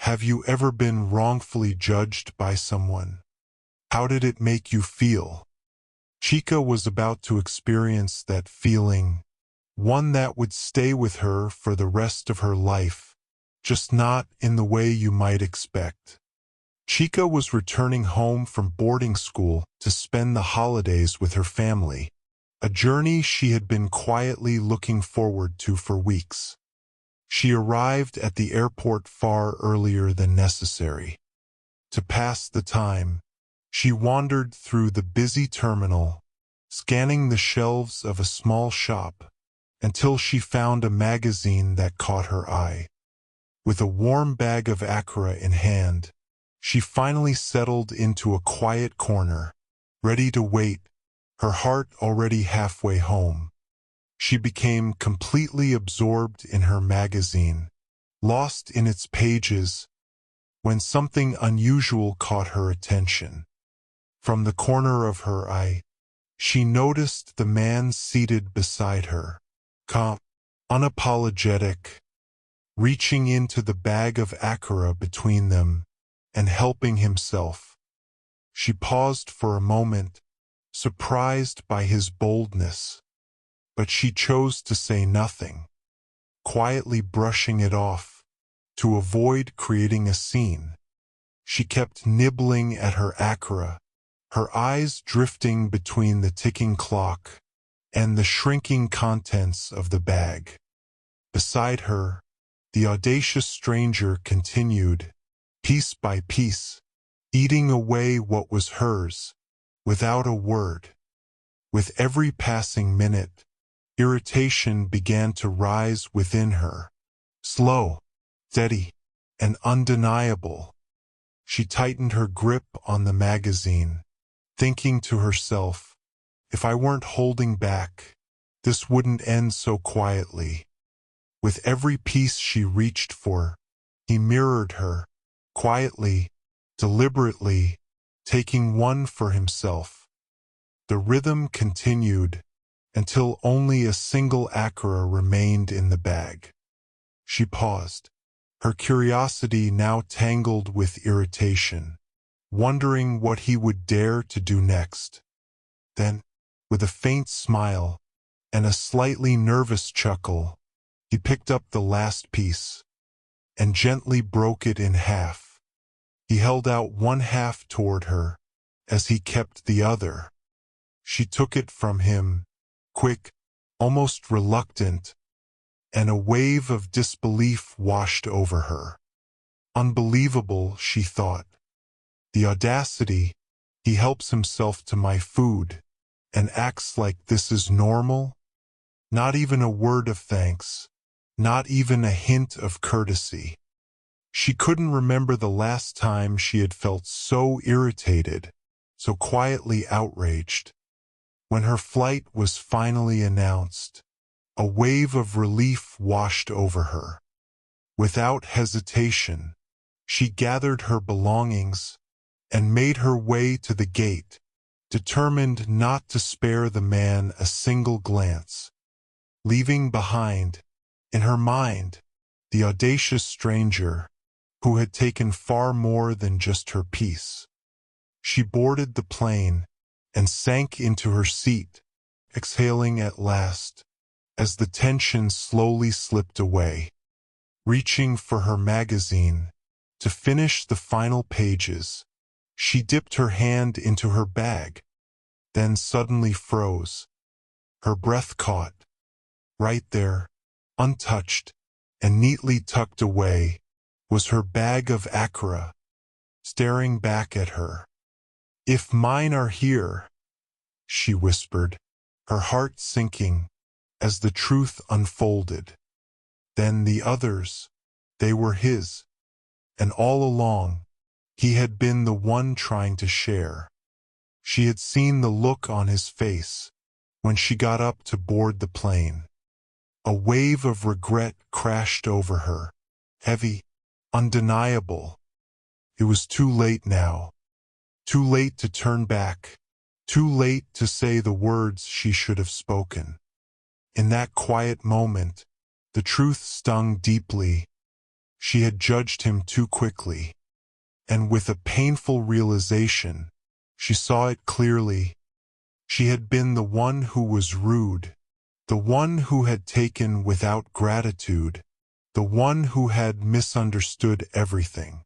Have you ever been wrongfully judged by someone? How did it make you feel? Chika was about to experience that feeling, one that would stay with her for the rest of her life, just not in the way you might expect. Chika was returning home from boarding school to spend the holidays with her family, a journey she had been quietly looking forward to for weeks. She arrived at the airport far earlier than necessary. To pass the time, she wandered through the busy terminal, scanning the shelves of a small shop, until she found a magazine that caught her eye. With a warm bag of akara in hand, she finally settled into a quiet corner, ready to wait, her heart already halfway home. She became completely absorbed in her magazine, lost in its pages, when something unusual caught her attention. From the corner of her eye, she noticed the man seated beside her, calm, unapologetic, reaching into the bag of akara between them and helping himself. She paused for a moment, surprised by his boldness, but she chose to say nothing, quietly brushing it off, to avoid creating a scene. She kept nibbling at her akara, her eyes drifting between the ticking clock and the shrinking contents of the bag. Beside her, the audacious stranger continued, piece by piece, eating away what was hers, without a word. With every passing minute, irritation began to rise within her, slow, steady, and undeniable. She tightened her grip on the magazine, thinking to herself, if I weren't holding back, this wouldn't end so quietly. With every piece she reached for, he mirrored her, quietly, deliberately, taking one for himself. The rhythm continued, until only a single akara remained in the bag. She paused, her curiosity now tangled with irritation, wondering what he would dare to do next. Then, with a faint smile and a slightly nervous chuckle, he picked up the last piece and gently broke it in half. He held out one half toward her as he kept the other. She took it from him, quick, almost reluctant, and a wave of disbelief washed over her. Unbelievable, she thought. The audacity, he helps himself to my food and acts like this is normal? Not even a word of thanks, not even a hint of courtesy. She couldn't remember the last time she had felt so irritated, so quietly outraged. When her flight was finally announced, a wave of relief washed over her. Without hesitation, she gathered her belongings and made her way to the gate, determined not to spare the man a single glance, leaving behind, in her mind, the audacious stranger who had taken far more than just her peace. She boarded the plane and sank into her seat, exhaling at last, as the tension slowly slipped away. Reaching for her magazine, to finish the final pages, she dipped her hand into her bag, then suddenly froze. Her breath caught. Right there, untouched and neatly tucked away, was her bag of akara, staring back at her. If mine are here, she whispered, her heart sinking as the truth unfolded. Then the others, they were his, and all along, he had been the one trying to share. She had seen the look on his face when she got up to board the plane. A wave of regret crashed over her, heavy, undeniable. It was too late now. Too late to turn back. Too late to say the words she should have spoken. In that quiet moment, the truth stung deeply. She had judged him too quickly, and with a painful realization, she saw it clearly. She had been the one who was rude, the one who had taken without gratitude, the one who had misunderstood everything.